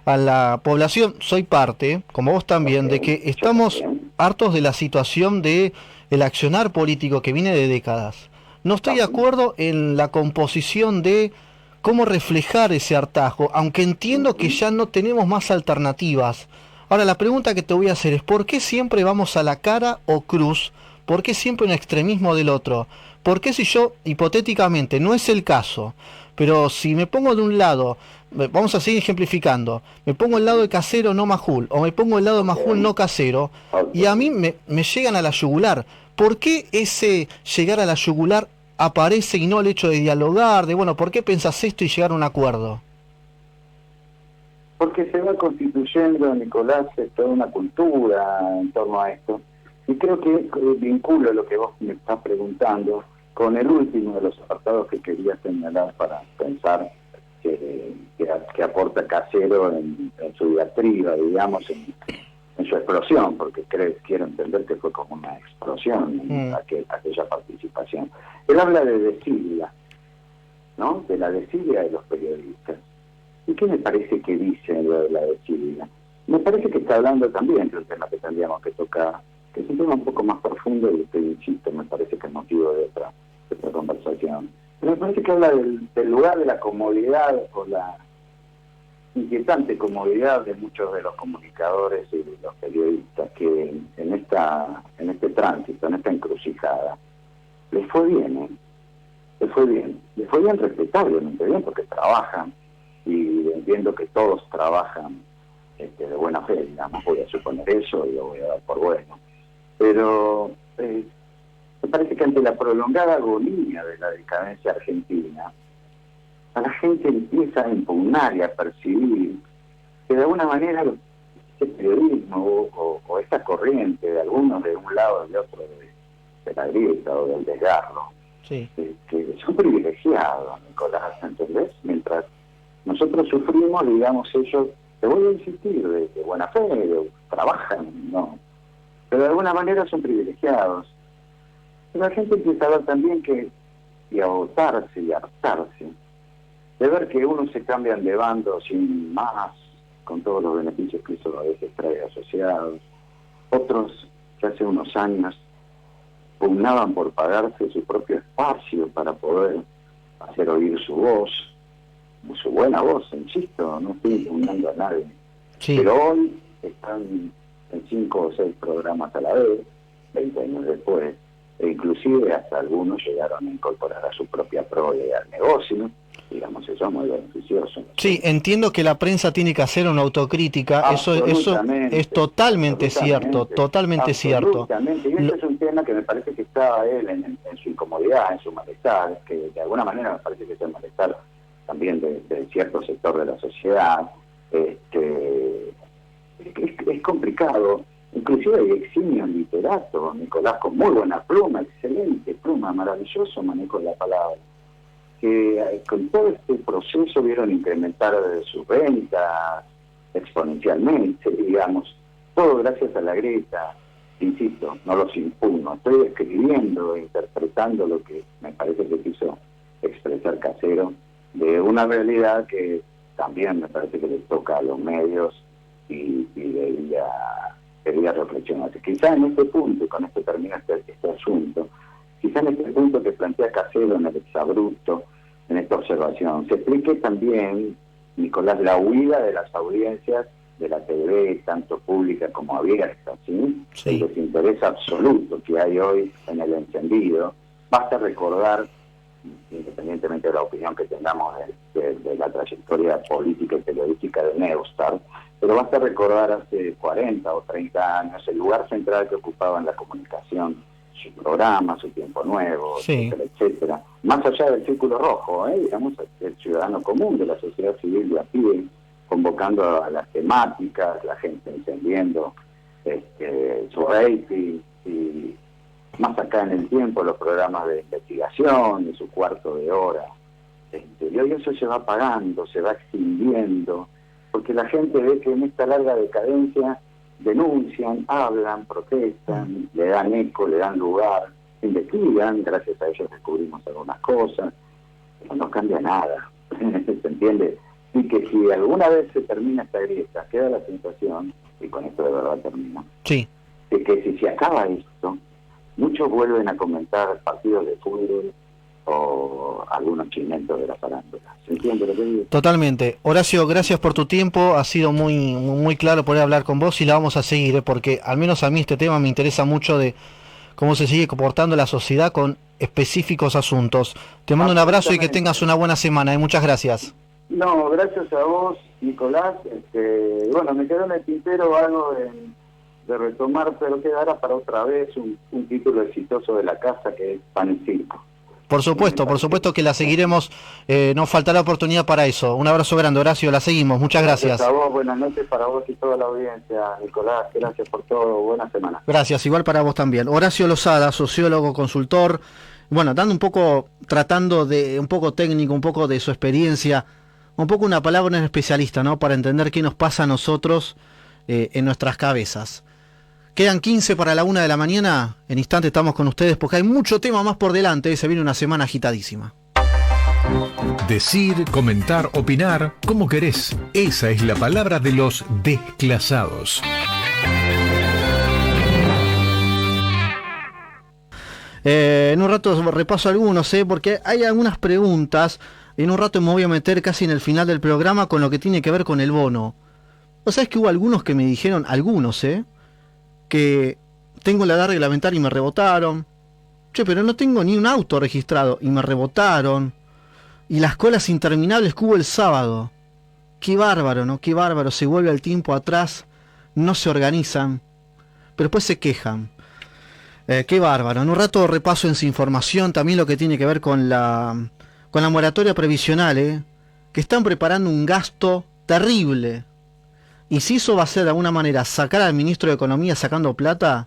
a la población, soy parte, como vos también, de que estamos hartos de la situación de el accionar político que viene de décadas. No estoy de acuerdo en la composición de cómo reflejar ese hartazgo, aunque entiendo que ya no tenemos más alternativas. Ahora, la pregunta que te voy a hacer es, ¿por qué siempre vamos a la cara o cruz? ¿Por qué siempre un extremismo del otro? ¿Por qué si yo, hipotéticamente, no es el caso, pero si me pongo de un lado, vamos a seguir ejemplificando, me pongo el lado de Casero no Majul, o me pongo el lado de Majul no Casero, y a mí me llegan a la yugular? ¿Por qué ese llegar a la yugular aparece y no el hecho de dialogar, de bueno, ¿por qué pensás esto y llegar a un acuerdo? Porque se va constituyendo, Nicolás, toda una cultura en torno a esto. Y creo que vinculo lo que vos me estás preguntando con el último de los apartados que quería señalar para pensar que aporta Casero en su diatriba, digamos, en su explosión, porque quiero entender que fue como una explosión aquella participación. Él habla de desidia, ¿no? De la desidia de los periodistas. ¿Y qué me parece que dice lo de la desidia? Me parece que está hablando también de un tema que tendríamos que tocar, que es un tema un poco más profundo y que, insisto, me parece que es motivo de otra conversación. Pero me parece que habla del lugar de la comodidad o la inquietante comodidad de muchos de los comunicadores y de los periodistas que en este tránsito, en esta encrucijada, les fue bien, les fue bien respetablemente bien, porque trabajan, y entiendo que todos trabajan de buena fe, digamos, voy a suponer eso y lo voy a dar por bueno. Pero me parece que ante la prolongada agonía de la decadencia argentina, a la gente empieza a impugnar y a percibir que de alguna manera este periodismo o esta corriente de algunos de un lado y de otro de la grieta o del desgarro, sí, que son privilegiados, Nicolás, ¿entendés? Mientras nosotros sufrimos, digamos, ellos, te voy a insistir, de buena fe, trabajan, ¿no? Pero de alguna manera son privilegiados. Pero la gente empieza a ver también y a agotarse y a hartarse de ver que unos se cambian de bando sin más, con todos los beneficios que eso a veces trae asociados. Otros, que hace unos años, pugnaban por pagarse su propio espacio para poder hacer oír su voz, su buena voz, insisto, no estoy impugnando a nadie. Sí. Pero hoy están en 5 o 6 programas a la vez, 20 años después, e inclusive hasta algunos llegaron a incorporar a su propia prole al negocio, digamos, eso es muy beneficioso. Sí, entiendo que la prensa tiene que hacer una autocrítica, eso es totalmente cierto, totalmente cierto. Y ese es un tema que me parece que está él en su incomodidad, en su malestar, que de alguna manera me parece que es el malestar también de cierto sector de la sociedad. Es complicado, inclusive hay eximios literatos, Nicolás, con muy buena pluma, excelente pluma, maravilloso manejo de la palabra, que con todo este proceso vieron incrementar sus ventas exponencialmente, digamos, todo gracias a la grieta. Insisto, no los impugno, estoy escribiendo, interpretando lo que me parece que quiso expresar Casero, de una realidad que también me parece que le toca a los medios y debería reflexionarse. Quizá en este punto, y con esto termina este asunto, quizá en este punto que plantea Casero en el exabrupto, en esta observación, se explique también, Nicolás, la huida de las audiencias de la TV, tanto pública como abierta, ¿sí? El desinterés absoluto que hay hoy en el encendido. Basta recordar, independientemente de la opinión que tengamos de la trayectoria política y periodística de Neustar, pero basta recordar hace 40 o 30 años el lugar central que ocupaba en la comunicación, su programa, su Tiempo Nuevo, etcétera, etcétera. Más allá del círculo rojo, digamos, el ciudadano común de la sociedad civil de a pie, convocando a las temáticas, la gente encendiendo su rating, y más acá en el tiempo los programas de investigación y su cuarto de hora. Y hoy eso se va apagando, se va extinguiendo, porque la gente ve que en esta larga decadencia denuncian, hablan, protestan, le dan eco, le dan lugar, investigan, gracias a ellos descubrimos algunas cosas, pero no cambia nada, ¿se entiende? Y que si alguna vez se termina esta grieta, queda la sensación, y con esto de verdad termino, sí, de que si se acaba esto, muchos vuelven a comentar partidos de fútbol o algunos chimentos de la farándula. ¿Se entiende lo que digo? Totalmente. Horacio, gracias por tu tiempo, ha sido muy claro poder hablar con vos y la vamos a seguir, porque al menos a mí este tema me interesa mucho de cómo se sigue comportando la sociedad con específicos asuntos. Te mando un abrazo y que tengas una buena semana, y muchas gracias. No, gracias a vos, Nicolás. Bueno, me quedó en el tintero algo de retomar, pero quedará para otra vez un título exitoso de la casa, que es Pan y Circo. Por supuesto que la seguiremos, nos faltará oportunidad para eso. Un abrazo grande, Horacio, la seguimos, muchas gracias. Gracias a vos, buenas noches para vos y toda la audiencia, Nicolás, gracias por todo, buena semana. Gracias, igual para vos también. Horacio Lozada, sociólogo, consultor, bueno, dando un poco, tratando de, un poco técnico, un poco de su experiencia, un poco una palabra en especialista, ¿no? Para entender qué nos pasa a nosotros en nuestras cabezas. Quedan 15 para la 1 de la mañana, en instante estamos con ustedes porque hay mucho tema más por delante, se viene una semana agitadísima. Decir, comentar, opinar, como querés. Esa es la palabra de los desclasados. En un rato repaso algunos, porque hay algunas preguntas. En un rato me voy a meter casi en el final del programa con lo que tiene que ver con el bono. ¿O sabes que hubo algunos que me dijeron, que tengo la edad reglamentaria y me rebotaron? Che, pero no tengo ni un auto registrado y me rebotaron. Y las colas interminables que hubo el sábado. Qué bárbaro, ¿no? Qué bárbaro. Se vuelve el tiempo atrás, no se organizan, pero después se quejan. Qué bárbaro. En un rato repaso en su información también lo que tiene que ver con la moratoria previsional, que están preparando un gasto terrible. Y si eso va a ser de alguna manera sacar al ministro de Economía sacando plata,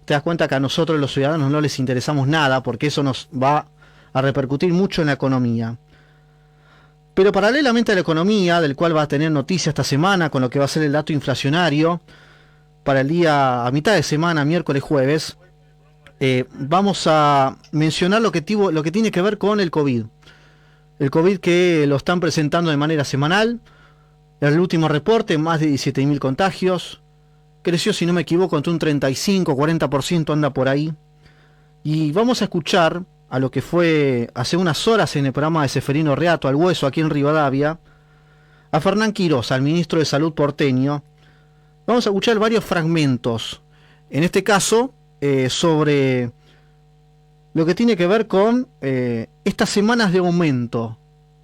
te das cuenta que a nosotros los ciudadanos no les interesamos nada, porque eso nos va a repercutir mucho en la economía. Pero paralelamente a la economía, del cual va a tener noticia esta semana con lo que va a ser el dato inflacionario para el día a mitad de semana, miércoles, jueves, vamos a mencionar lo que tiene que ver con el COVID. El COVID que lo están presentando de manera semanal. El último reporte, más de 17.000 contagios. Creció, si no me equivoco, entre un 35-40% anda por ahí. Y vamos a escuchar a lo que fue hace unas horas en el programa de Seferino Reato, Al Hueso, aquí en Rivadavia, a Fernán Quirós, al ministro de Salud porteño. Vamos a escuchar varios fragmentos. En este caso, sobre lo que tiene que ver con estas semanas de aumento.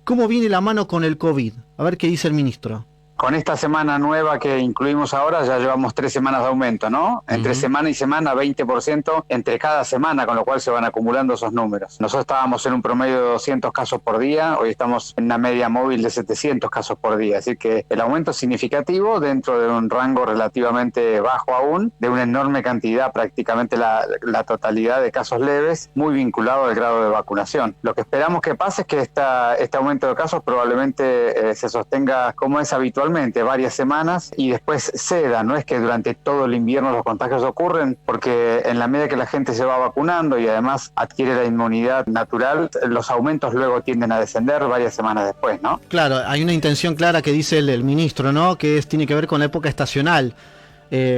¿Cómo viene la mano con el COVID? A ver qué dice el ministro. Con esta semana nueva que incluimos ahora ya llevamos 3 semanas de aumento, ¿no? Entre semana y semana 20% entre cada semana, con lo cual se van acumulando esos números. Nosotros estábamos en un promedio de 200 casos por día, hoy estamos en una media móvil de 700 casos por día, así que el aumento es significativo dentro de un rango relativamente bajo aún, de una enorme cantidad, prácticamente la totalidad de casos leves, muy vinculado al grado de vacunación. Lo que esperamos que pase es que este aumento de casos probablemente se sostenga como es habitual, varias semanas y después ceda. No es que durante todo el invierno los contagios ocurren, porque en la medida que la gente se va vacunando y además adquiere la inmunidad natural, los aumentos luego tienden a descender varias semanas después, ¿no? Claro, hay una intención clara que dice el ministro, ¿no? Que tiene que ver con la época estacional.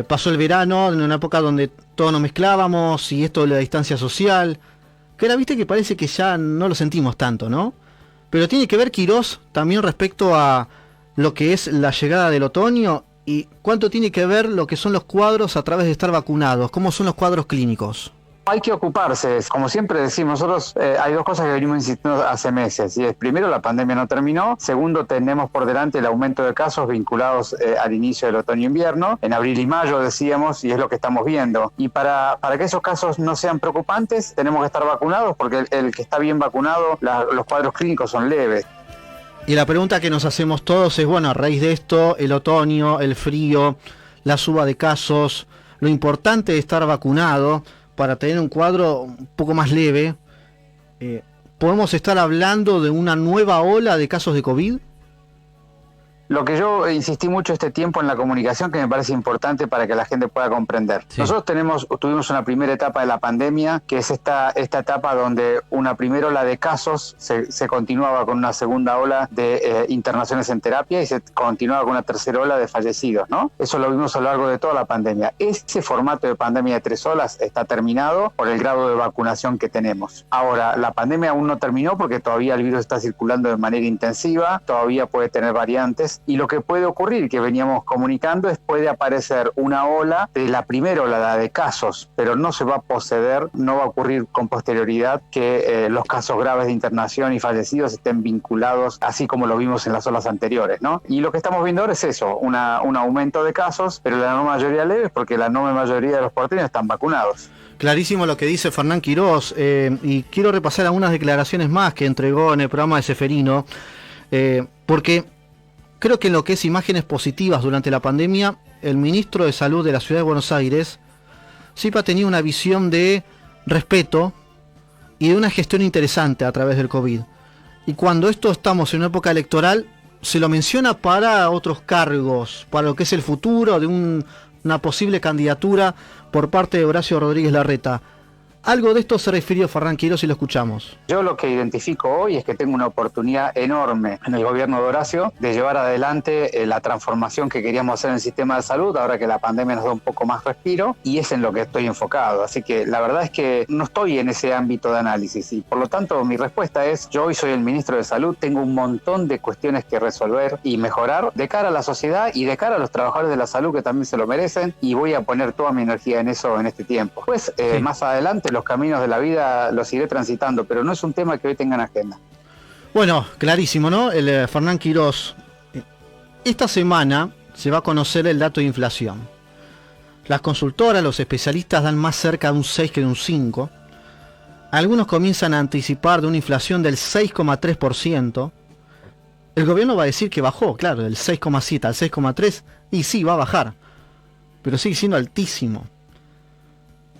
Pasó el verano, en una época donde todos nos mezclábamos y esto de la distancia social, que ahora viste que parece que ya no lo sentimos tanto, ¿no? Pero tiene que ver, Quirós, también respecto a lo que es la llegada del otoño y cuánto tiene que ver lo que son los cuadros a través de estar vacunados, cómo son los cuadros clínicos. Hay que ocuparse, como siempre decimos nosotros, hay 2 cosas que venimos insistiendo hace meses, y es primero, la pandemia no terminó, segundo, tenemos por delante el aumento de casos vinculados al inicio del otoño-invierno, en abril y mayo decíamos, y es lo que estamos viendo, y para que esos casos no sean preocupantes, tenemos que estar vacunados, porque el que está bien vacunado, los cuadros clínicos son leves. Y la pregunta que nos hacemos todos es, bueno, a raíz de esto, el otoño, el frío, la suba de casos, lo importante de estar vacunado para tener un cuadro un poco más leve, ¿podemos estar hablando de una nueva ola de casos de COVID? Lo que yo insistí mucho este tiempo en la comunicación, que me parece importante para que la gente pueda comprender. Sí. Nosotros tuvimos una primera etapa de la pandemia, que es esta etapa donde una primera ola de casos se continuaba con una segunda ola de internaciones en terapia y se continuaba con una tercera ola de fallecidos, ¿no? Eso lo vimos a lo largo de toda la pandemia. Ese formato de pandemia de 3 olas está terminado por el grado de vacunación que tenemos. Ahora, la pandemia aún no terminó porque todavía el virus está circulando de manera intensiva, todavía puede tener variantes. Y lo que puede ocurrir, que veníamos comunicando, es puede aparecer una ola de la primera ola de casos, pero no se va a proceder, no va a ocurrir con posterioridad que los casos graves de internación y fallecidos estén vinculados, así como lo vimos en las olas anteriores, ¿no? Y lo que estamos viendo ahora es eso, un aumento de casos, pero la enorme mayoría leves, porque la enorme mayoría de los porteños están vacunados. Clarísimo lo que dice Fernán Quirós, y quiero repasar algunas declaraciones más que entregó en el programa de Ceferino, porque creo que en lo que es imágenes positivas durante la pandemia, el ministro de Salud de la Ciudad de Buenos Aires siempre ha tenido una visión de respeto y de una gestión interesante a través del COVID. Y cuando estamos en una época electoral, se lo menciona para otros cargos, para lo que es el futuro de una posible candidatura por parte de Horacio Rodríguez Larreta. Algo de esto se refirió Fernán Quirós y lo escuchamos. Yo lo que identifico hoy es que tengo una oportunidad enorme en el gobierno de Horacio de llevar adelante la transformación que queríamos hacer en el sistema de salud, ahora que la pandemia nos da un poco más respiro, y es en lo que estoy enfocado. Así que la verdad es que no estoy en ese ámbito de análisis y por lo tanto mi respuesta es, yo hoy soy el ministro de Salud, tengo un montón de cuestiones que resolver y mejorar de cara a la sociedad y de cara a los trabajadores de la salud que también se lo merecen, y voy a poner toda mi energía en eso en este tiempo. Pues sí, más adelante los caminos de la vida los iré transitando, pero no es un tema que hoy tengan agenda. Bueno, clarísimo, ¿no? El Fernán Quirós. Esta semana se va a conocer el dato de inflación. Las consultoras, los especialistas dan más cerca de un 6 que de un 5. Algunos comienzan a anticipar de una inflación del 6,3%. El gobierno va a decir que bajó, claro, del 6,7 al 6,3, y sí, va a bajar, pero sigue siendo altísimo.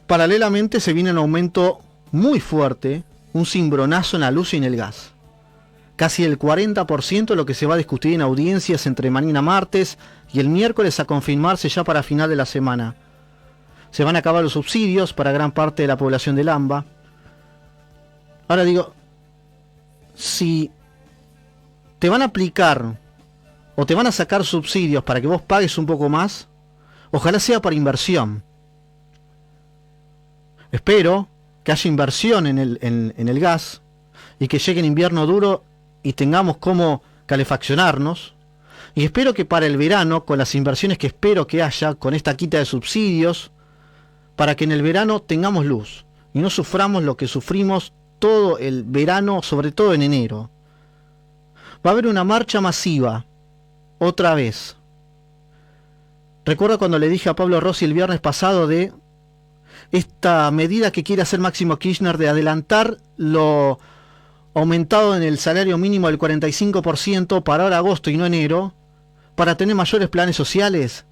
Paralelamente se viene un aumento muy fuerte, un cimbronazo en la luz y en el gas. Casi el 40% de lo que se va a discutir en audiencias entre mañana martes y el miércoles a confirmarse ya para final de la semana. Se van a acabar los subsidios para gran parte de la población del AMBA. Ahora digo, si te van a aplicar o te van a sacar subsidios para que vos pagues un poco más, ojalá sea para inversión. Espero que haya inversión en el gas y que llegue el invierno duro y tengamos cómo calefaccionarnos. Y espero que para el verano, con las inversiones que espero que haya, con esta quita de subsidios, para que en el verano tengamos luz y no suframos lo que sufrimos todo el verano, sobre todo en enero. Va a haber una marcha masiva, otra vez. Recuerdo cuando le dije a Pablo Rossi el viernes pasado de esta medida que quiere hacer Máximo Kirchner de adelantar lo aumentado en el salario mínimo del 45% para ahora agosto y no enero, para tener mayores planes sociales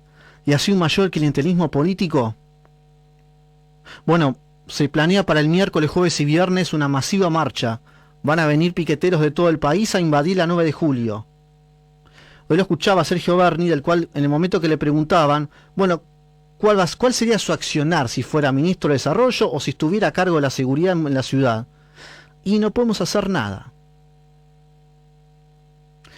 y así un mayor clientelismo político. Bueno, se planea para el miércoles, jueves y viernes una masiva marcha. Van a venir piqueteros de todo el país a invadir la 9 de julio. Hoy lo escuchaba a Sergio Berni, del cual en el momento que le preguntaban, bueno, ¿cuál sería su accionar si fuera ministro de Desarrollo o si estuviera a cargo de la seguridad en la ciudad? Y no podemos hacer nada.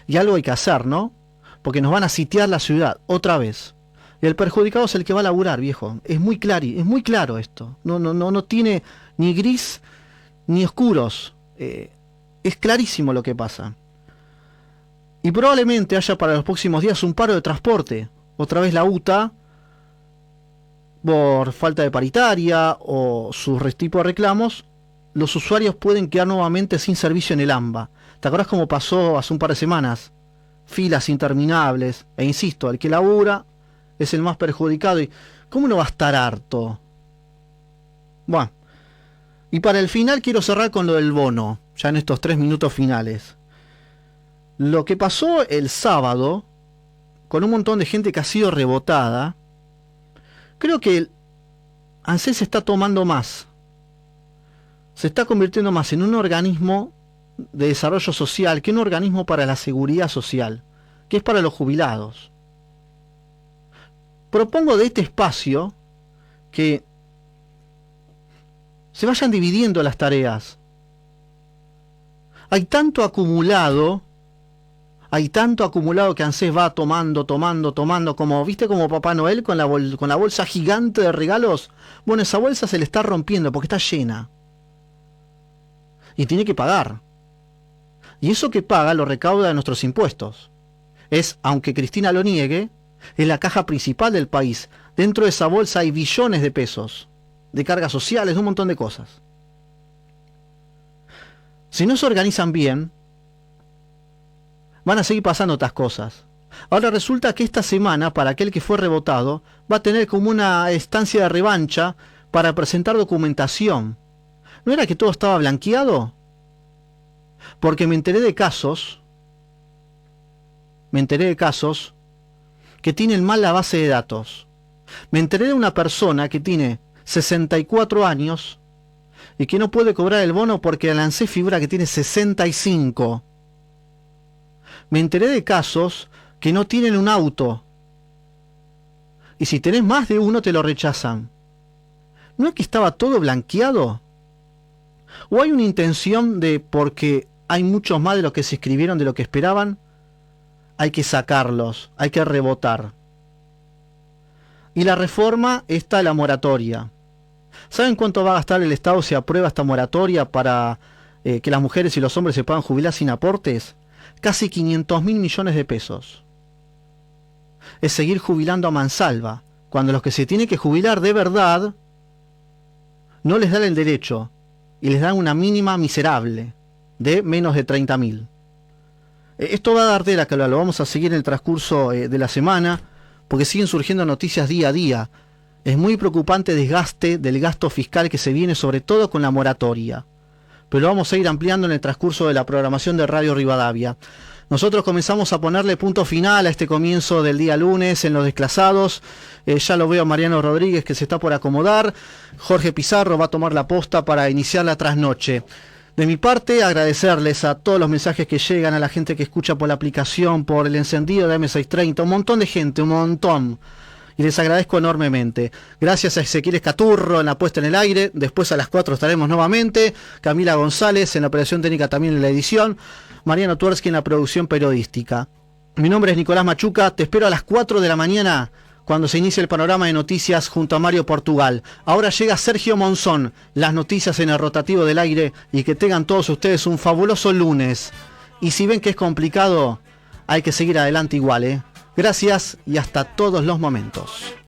Y algo hay que hacer, ¿no? Porque nos van a sitiar la ciudad otra vez. Y el perjudicado es el que va a laburar, viejo. Es muy claro esto. No tiene ni gris ni oscuros. Es clarísimo lo que pasa. Y probablemente haya para los próximos días un paro de transporte. Otra vez la UTA, por falta de paritaria o sus tipo de reclamos, los usuarios pueden quedar nuevamente sin servicio en el AMBA. ¿Te acordás cómo pasó hace un par de semanas? Filas interminables. E insisto, el que labura es el más perjudicado. ¿Y cómo no va a estar harto? Bueno. Y para el final quiero cerrar con lo del bono, ya en estos 3 minutos finales. Lo que pasó el sábado, con un montón de gente que ha sido rebotada, creo que el ANSES se está tomando más. Se está convirtiendo más en un organismo de desarrollo social que un organismo para la seguridad social, que es para los jubilados. Propongo de este espacio que se vayan dividiendo las tareas. Hay tanto acumulado que ANSES va tomando, como, ¿viste? Como Papá Noel con la bolsa gigante de regalos. Bueno, esa bolsa se le está rompiendo porque está llena. Y tiene que pagar. Y eso que paga lo recauda de nuestros impuestos. Es, aunque Cristina lo niegue, es la caja principal del país. Dentro de esa bolsa hay billones de pesos, de cargas sociales, de un montón de cosas. Si no se organizan bien, van a seguir pasando otras cosas. Ahora resulta que esta semana, para aquel que fue rebotado, va a tener como una instancia de revancha para presentar documentación. ¿No era que todo estaba blanqueado? Porque me enteré de casos que tienen mal la base de datos. Me enteré de una persona que tiene 64 años y que no puede cobrar el bono porque el ANSES figura que tiene 65. Me enteré de casos que no tienen un auto. Y si tenés más de uno te lo rechazan. ¿No es que estaba todo blanqueado? ¿O hay una intención de, porque hay muchos más de los que se inscribieron de lo que esperaban, hay que sacarlos, hay que rebotar? Y la reforma está la moratoria. ¿Saben cuánto va a gastar el Estado si aprueba esta moratoria para que las mujeres y los hombres se puedan jubilar sin aportes? Casi 500.000 millones de pesos. Es seguir jubilando a mansalva, cuando los que se tienen que jubilar de verdad no les dan el derecho y les dan una mínima miserable de menos de 30.000. Esto va a dar tela que lo vamos a seguir en el transcurso de la semana, porque siguen surgiendo noticias día a día. Es muy preocupante el desgaste del gasto fiscal que se viene, sobre todo con la moratoria. Pero lo vamos a ir ampliando en el transcurso de la programación de Radio Rivadavia. Nosotros comenzamos a ponerle punto final a este comienzo del día lunes en Los Desclasados. Ya lo veo a Mariano Rodríguez que se está por acomodar. Jorge Pizarro va a tomar la posta para iniciar la trasnoche. De mi parte, agradecerles a todos los mensajes que llegan, a la gente que escucha por la aplicación, por el encendido de M630, un montón de gente, un montón. Y les agradezco enormemente. Gracias a Ezequiel Escaturro en la puesta en el aire. Después a las 4 estaremos nuevamente. Camila González en la operación técnica, también en la edición. Mariano Tuersky en la producción periodística. Mi nombre es Nicolás Machuca. Te espero a las 4 de la mañana cuando se inicie el panorama de noticias junto a Mario Portugal. Ahora llega Sergio Monzón. Las noticias en el rotativo del aire. Y que tengan todos ustedes un fabuloso lunes. Y si ven que es complicado, hay que seguir adelante igual, Gracias y hasta todos los momentos.